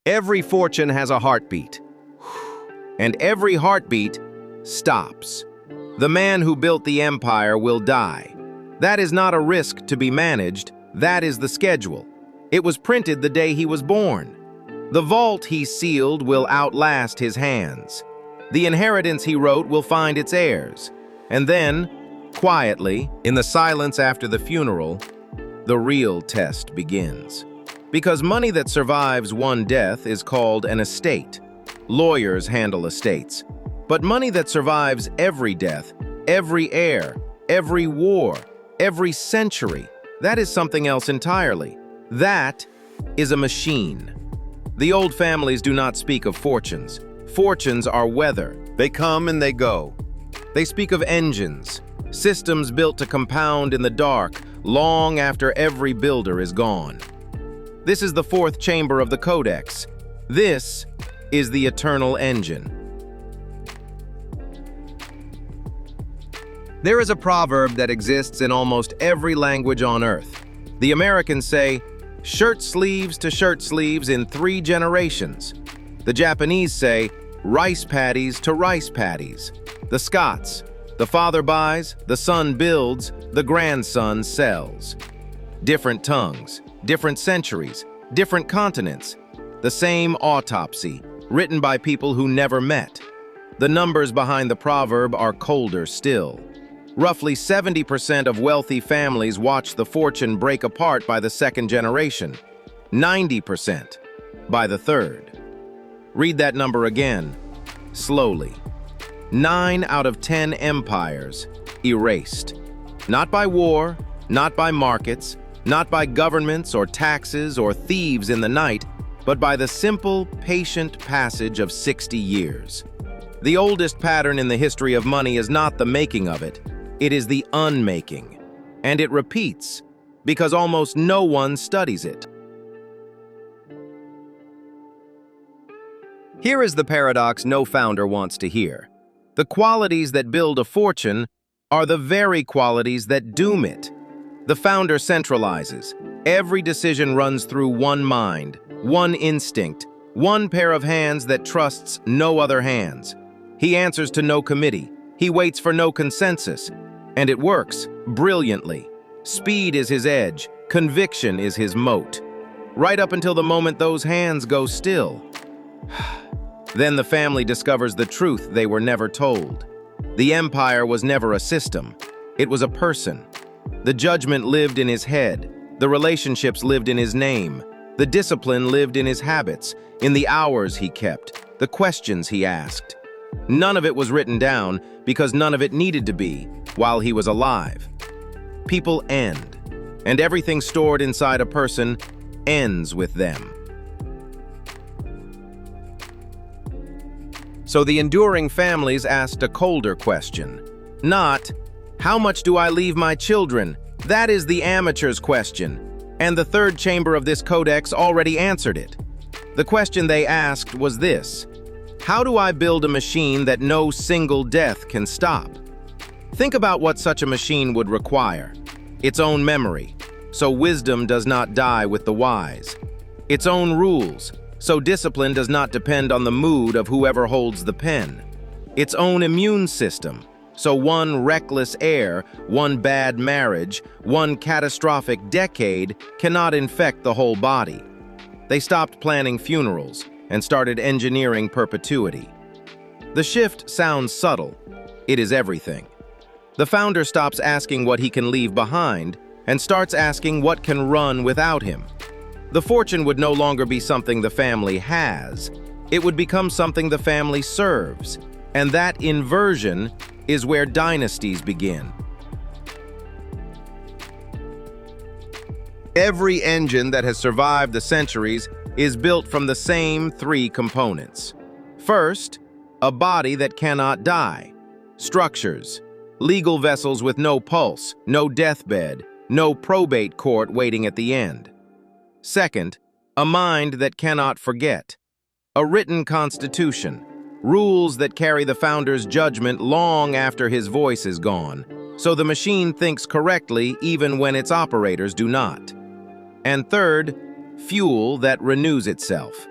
Every fortune has a heartbeat, and every heartbeat stops. The man who built the empire will die. That is not a risk to be managed, that is the schedule. It was printed the day he was born. The vault he sealed will outlast his hands. The inheritance he wrote will find its heirs. And then, quietly, in the silence after the funeral, the real test begins. Because money that survives one death is called an estate. Lawyers handle estates. But money that survives every death, every heir, every war, every century, that is something else entirely. That is a machine. The old families do not speak of fortunes. Fortunes are weather. They come and they go. They speak of engines, systems built to compound in the dark long after every builder is gone. This is the fourth chamber of the Codex. This is the eternal engine. There is a proverb that exists in almost every language on earth. The Americans say, shirt sleeves to shirt sleeves in 3 generations. The Japanese say, rice paddies to rice paddies. The Scots, the father buys, the son builds, the grandson sells. Different tongues, different centuries, different continents. The same autopsy, written by people who never met. The numbers behind the proverb are colder still. Roughly 70% of wealthy families watch the fortune break apart by the second generation, 90% by the third. Read that number again, slowly. 9 out of 10 empires erased. Not by war, not by markets, not by governments or taxes or thieves in the night, but by the simple, patient passage of 60 years. The oldest pattern in the history of money is not the making of it, it is the unmaking. And it repeats, because almost no one studies it. Here is the paradox no founder wants to hear. The qualities that build a fortune are the very qualities that doom it. The founder centralizes. Every decision runs through one mind, one instinct, one pair of hands that trusts no other hands. He answers to no committee. He waits for no consensus. And it works brilliantly. Speed is his edge. Conviction is his moat. Right up until the moment those hands go still. Then the family discovers the truth they were never told. The empire was never a system. It was a person. The judgment lived in his head. The relationships lived in his name. The discipline lived in his habits, in the hours he kept, the questions he asked. None of it was written down because none of it needed to be while he was alive. People end, and everything stored inside a person ends with them. So the enduring families asked a colder question. Not, how much do I leave my children? That is the amateur's question. And the third chamber of this codex already answered it. The question they asked was this: how do I build a machine that no single death can stop? Think about what such a machine would require. Its own memory, so wisdom does not die with the wise. Its own rules, so discipline does not depend on the mood of whoever holds the pen. Its own immune system, so one reckless heir, one bad marriage, one catastrophic decade cannot infect the whole body. They stopped planning funerals and started engineering perpetuity. The shift sounds subtle. It is everything. The founder stops asking what he can leave behind and starts asking what can run without him. The fortune would no longer be something the family has. It would become something the family serves. And that inversion is where dynasties begin. Every engine that has survived the centuries is built from the same 3 components. First, a body that cannot die. Structures, legal vessels with no pulse, no deathbed, no probate court waiting at the end. Second, a mind that cannot forget. A written constitution, rules that carry the founder's judgment long after his voice is gone, so the machine thinks correctly even when its operators do not. And third, fuel that renews itself.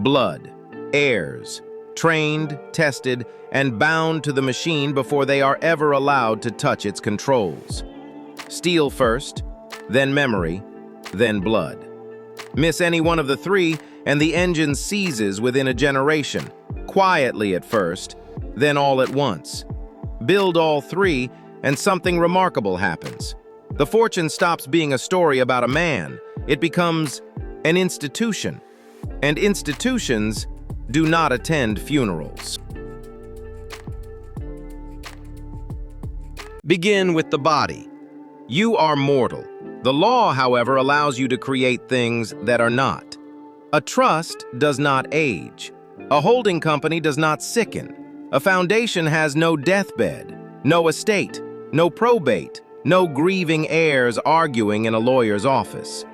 blood, heirs, trained, tested, and bound to the machine before they are ever allowed to touch its controls. Steel first, then memory, then blood. Miss any one of the three, and the engine seizes within a generation, quietly at first, then all at once. Build all three, and something remarkable happens. The fortune stops being a story about a man. It becomes an institution. And institutions do not attend funerals. Begin with the body. You are mortal. The law, however, allows you to create things that are not. A trust does not age. A holding company does not sicken. A foundation has no deathbed, no estate, no probate, no grieving heirs arguing in a lawyer's office.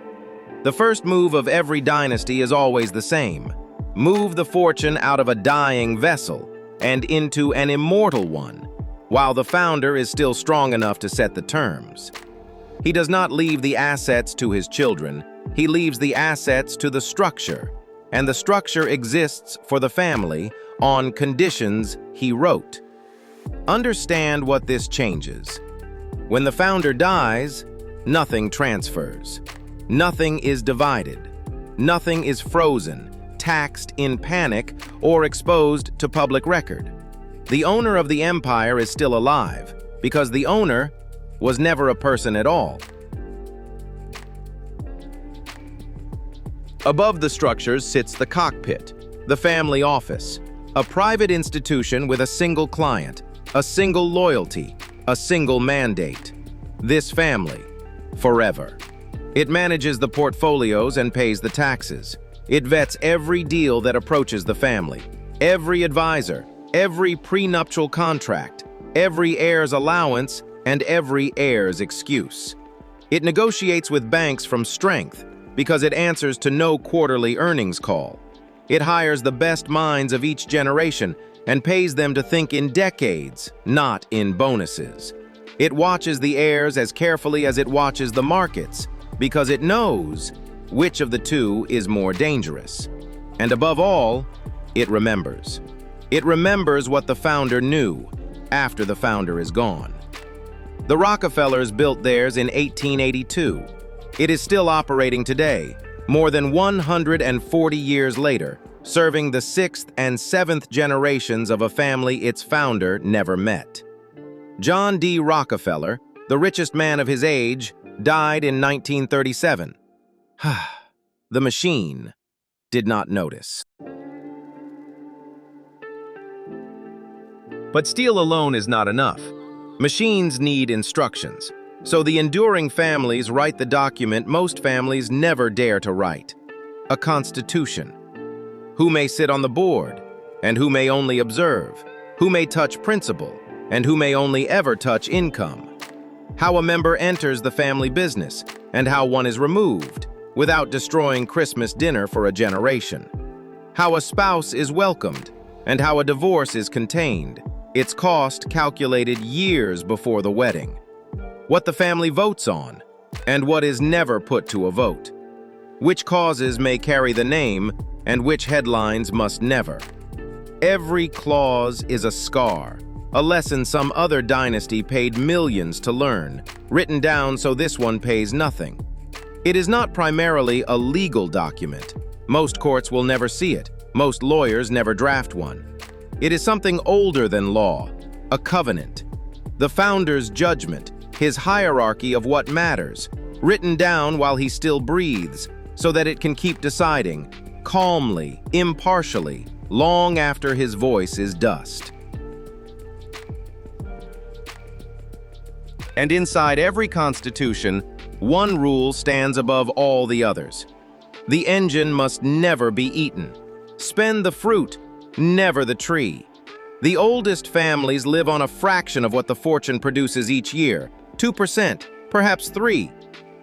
The first move of every dynasty is always the same. Move the fortune out of a dying vessel and into an immortal one, while the founder is still strong enough to set the terms. He does not leave the assets to his children. He leaves the assets to the structure, and the structure exists for the family on conditions he wrote. Understand what this changes. When the founder dies, nothing transfers. Nothing is divided. Nothing is frozen, taxed in panic, or exposed to public record. The owner of the empire is still alive, because the owner was never a person at all. Above the structures sits the cockpit, the family office, a private institution with a single client, a single loyalty, a single mandate. This family, forever. It manages the portfolios and pays the taxes. It vets every deal that approaches the family, every advisor, every prenuptial contract, every heir's allowance, and every heir's excuse. It negotiates with banks from strength because it answers to no quarterly earnings call. It hires the best minds of each generation and pays them to think in decades, not in bonuses. It watches the heirs as carefully as it watches the markets because it knows which of the two is more dangerous. And above all, it remembers. It remembers what the founder knew after the founder is gone. The Rockefellers built theirs in 1882. It is still operating today, more than 140 years later, serving the 6th and 7th generations of a family its founder never met. John D. Rockefeller, the richest man of his age, died in 1937. The machine did not notice. But steel alone is not enough. Machines need instructions. So the enduring families write the document most families never dare to write: a constitution. Who may sit on the board, and who may only observe? Who may touch principal, and who may only ever touch income? How a member enters the family business, and how one is removed, without destroying Christmas dinner for a generation. How a spouse is welcomed, and how a divorce is contained, its cost calculated years before the wedding. What the family votes on, and what is never put to a vote. Which causes may carry the name, and which headlines must never. Every clause is a scar, a lesson some other dynasty paid millions to learn, written down so this one pays nothing. It is not primarily a legal document. Most courts will never see it. Most lawyers never draft one. It is something older than law, a covenant. The founder's judgment, his hierarchy of what matters, written down while he still breathes, so that it can keep deciding, calmly, impartially, long after his voice is dust. And inside every constitution, one rule stands above all the others. The engine must never be eaten. Spend the fruit, never the tree. The oldest families live on a fraction of what the fortune produces each year, 2%, perhaps 3%,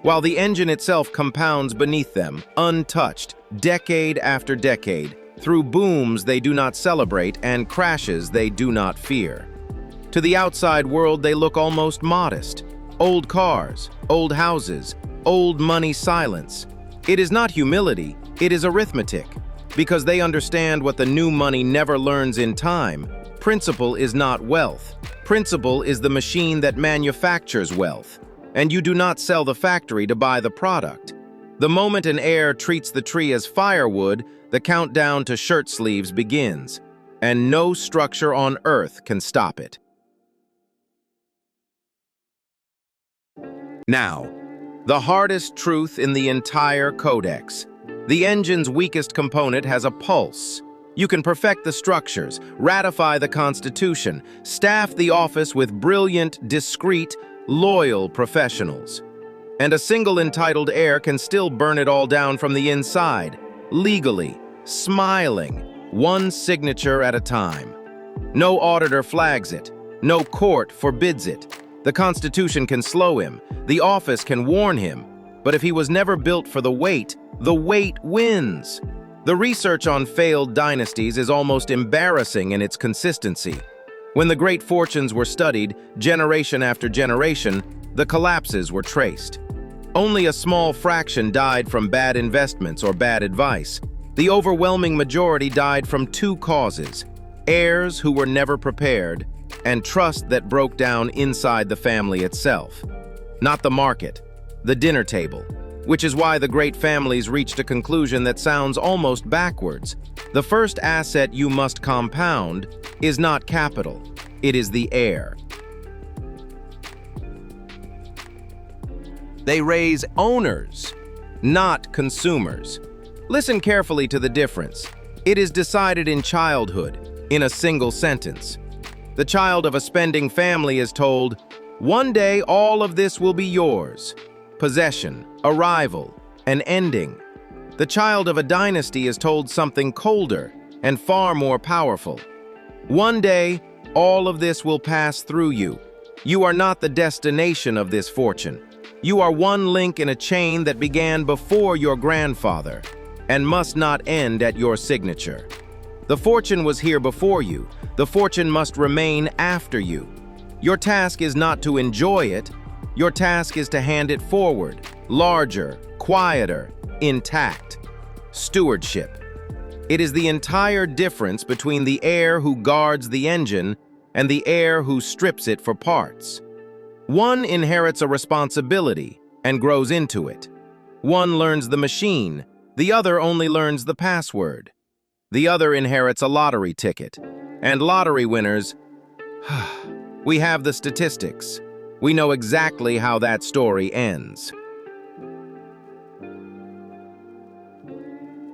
while the engine itself compounds beneath them, untouched, decade after decade, through booms they do not celebrate and crashes they do not fear. To the outside world they look almost modest. Old cars, old houses, old money silence. It is not humility, it is arithmetic. because they understand what the new money never learns in time. Principle is not wealth. Principle is the machine that manufactures wealth, and you do not sell the factory to buy the product. The moment an heir treats the tree as firewood, the countdown to shirt sleeves begins, and no structure on earth can stop it. Now, the hardest truth in the entire codex. The engine's weakest component has a pulse. You can perfect the structures, ratify the Constitution, staff the office with brilliant, discreet, loyal professionals. And a single entitled heir can still burn it all down from the inside, legally, smiling, one signature at a time. No auditor flags it. No court forbids it. The Constitution can slow him. The office can warn him. But if he was never built for the weight wins. The research on failed dynasties is almost embarrassing in its consistency. When the great fortunes were studied, generation after generation, the collapses were traced. Only a small fraction died from bad investments or bad advice. The overwhelming majority died from two causes: heirs who were never prepared, and trust that broke down inside the family itself. Not the market, the dinner table, which is why the great families reached a conclusion that sounds almost backwards. The first asset you must compound is not capital, it is the heir. They raise owners, not consumers. Listen carefully to the difference. It is decided in childhood, in a single sentence. The child of a spending family is told, "One day all of this will be yours." Possession, arrival, an ending. The child of a dynasty is told something colder and far more powerful. "One day, all of this will pass through you. You are not the destination of this fortune. You are one link in a chain that began before your grandfather and must not end at your signature. The fortune was here before you. The fortune must remain after you. Your task is not to enjoy it. Your task is to hand it forward, larger, quieter, intact. Stewardship. It is the entire difference between the heir who guards the engine and the heir who strips it for parts. One inherits a responsibility and grows into it. One learns the machine, the other only learns the password. The other inherits a lottery ticket. And lottery winners, we have the statistics. We know exactly how that story ends.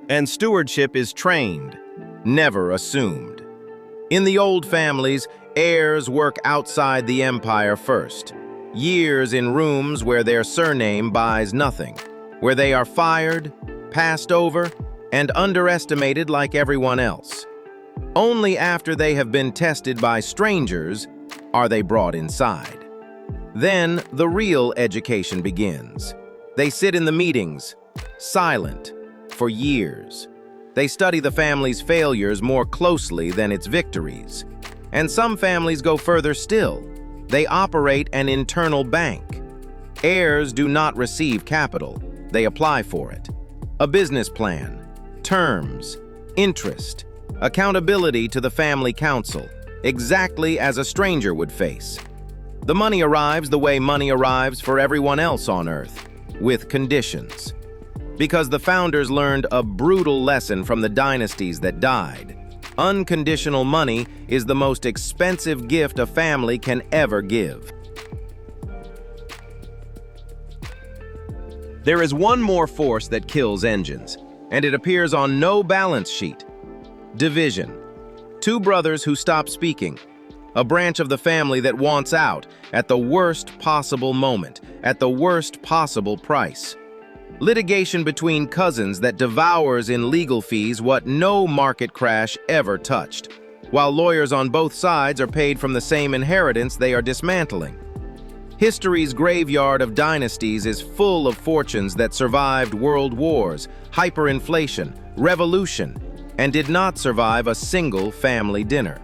And stewardship is trained, never assumed. In the old families, heirs work outside the empire first. Years in rooms where their surname buys nothing, where they are fired, passed over, and underestimated like everyone else. Only after they have been tested by strangers are they brought inside. Then the real education begins. They sit in the meetings, silent, for years. They study the family's failures more closely than its victories. And some families go further still. They operate an internal bank. Heirs do not receive capital, they apply for it. A business plan, terms, interest, accountability to the family council, exactly as a stranger would face. The money arrives the way money arrives for everyone else on earth, with conditions. Because the founders learned a brutal lesson from the dynasties that died. Unconditional money is the most expensive gift a family can ever give. There is one more force that kills engines, and it appears on no balance sheet. Division. Two brothers who stop speaking. A branch of the family that wants out at the worst possible moment, at the worst possible price. Litigation between cousins that devours in legal fees what no market crash ever touched, while lawyers on both sides are paid from the same inheritance they are dismantling. History's graveyard of dynasties is full of fortunes that survived world wars, hyperinflation, revolution, and did not survive a single family dinner.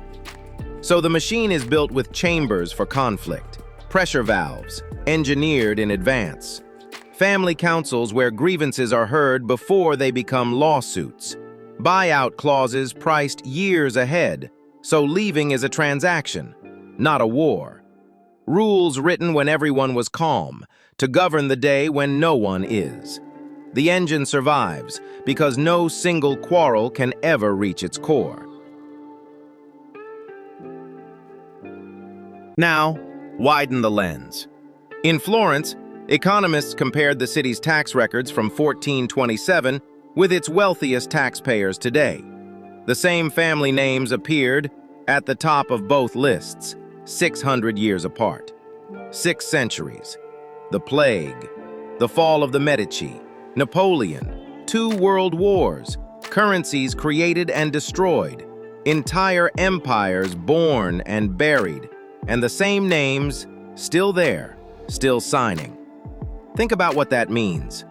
So the machine is built with chambers for conflict, pressure valves, engineered in advance. Family councils where grievances are heard before they become lawsuits. buyout clauses priced years ahead, so leaving is a transaction, not a war. Rules written when everyone was calm, to govern the day when no one is. The engine survives because no single quarrel can ever reach its core. Now, widen the lens. In Florence, economists compared the city's tax records from 1427 with its wealthiest taxpayers today. The same family names appeared at the top of both lists, 600 years apart. 6 centuries. The plague, the fall of the Medici, Napoleon, 2 world wars, currencies created and destroyed, entire empires born and buried, and the same names still there, still signing. Think about what that means.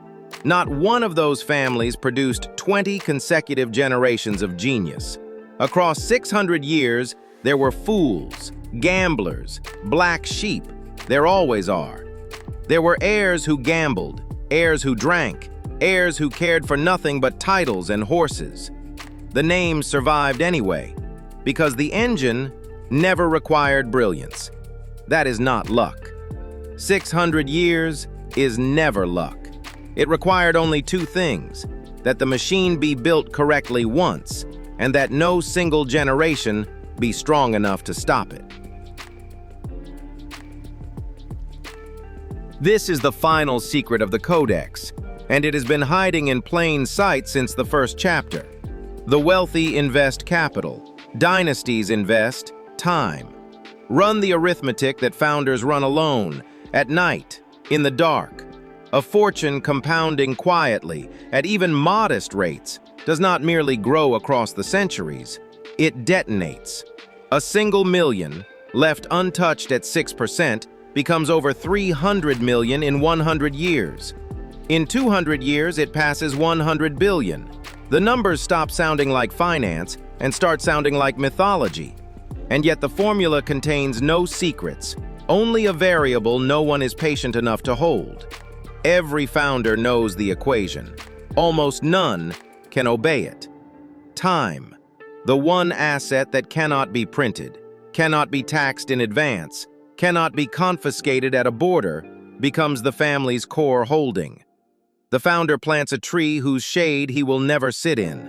Not one of those families produced 20 consecutive generations of genius. Across 600 years, there were fools, gamblers, black sheep. There always are. There were heirs who gambled, heirs who drank, heirs who cared for nothing but titles and horses. The names survived anyway, because the engine never required brilliance. That is not luck. 600 years is never luck. It required only 2 things: that the machine be built correctly once, and that no single generation be strong enough to stop it. This is the final secret of the Codex, and it has been hiding in plain sight since the first chapter. The wealthy invest capital. Dynasties invest time. Run the arithmetic that founders run alone, at night, in the dark. A fortune compounding quietly, at even modest rates, does not merely grow across the centuries. It detonates. A single million, left untouched at 6%, becomes over 300 million in 100 years. In 200 years, it passes 100 billion. The numbers stop sounding like finance and start sounding like mythology. And yet the formula contains no secrets, only a variable no one is patient enough to hold. Every founder knows the equation. Almost none can obey it. Time, the one asset that cannot be printed, cannot be taxed in advance, cannot be confiscated at a border, becomes the family's core holding. The founder plants a tree whose shade he will never sit in.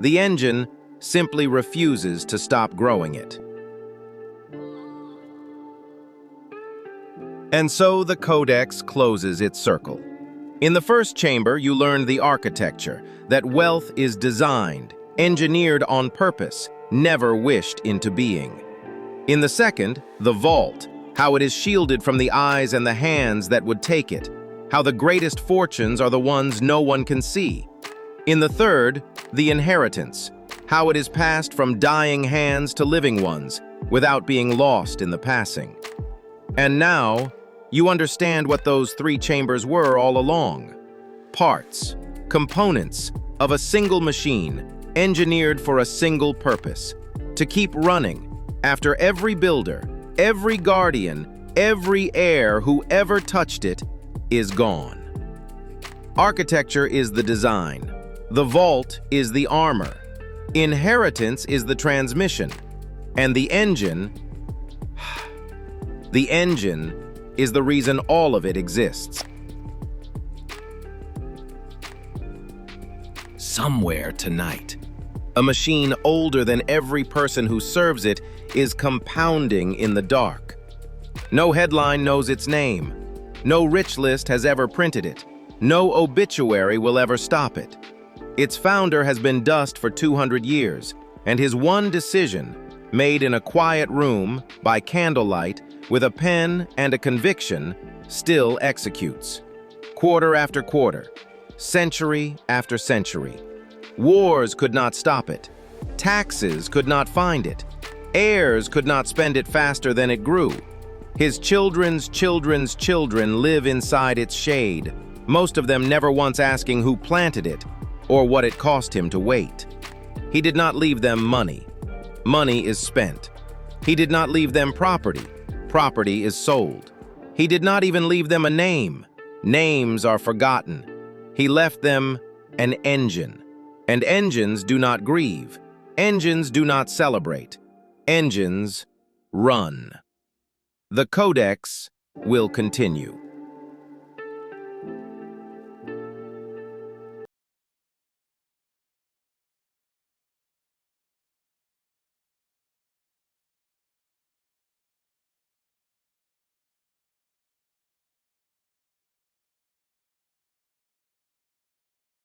The engine simply refuses to stop growing it. And so the Codex closes its circle. In the first chamber, you learned the architecture, that wealth is designed, engineered on purpose, never wished into being. In the second, the vault, how it is shielded from the eyes and the hands that would take it, how the greatest fortunes are the ones no one can see. In the third, the inheritance, how it is passed from dying hands to living ones, without being lost in the passing. And now, you understand what those 3 chambers were all along. Parts, components of a single machine, engineered for a single purpose, to keep running after every builder, every guardian, every heir who ever touched it is gone. Architecture is the design. The vault is the armor. Inheritance is the transmission. And the engine is the reason all of it exists. Somewhere tonight, a machine older than every person who serves it is compounding in the dark. No headline knows its name. No rich list has ever printed it. No obituary will ever stop it. Its founder has been dust for 200 years, and his one decision, made in a quiet room, by candlelight, with a pen and a conviction, still executes. Quarter after quarter, century after century. Wars could not stop it. Taxes could not find it. Heirs could not spend it faster than it grew. His children's children's children live inside its shade, most of them never once asking who planted it or what it cost him to wait. He did not leave them money. Money is spent. He did not leave them property. Property is sold. He did not even leave them a name. Names are forgotten. He left them an engine And engines do not grieve. Engines do not celebrate. Engines run. The Codex will continue.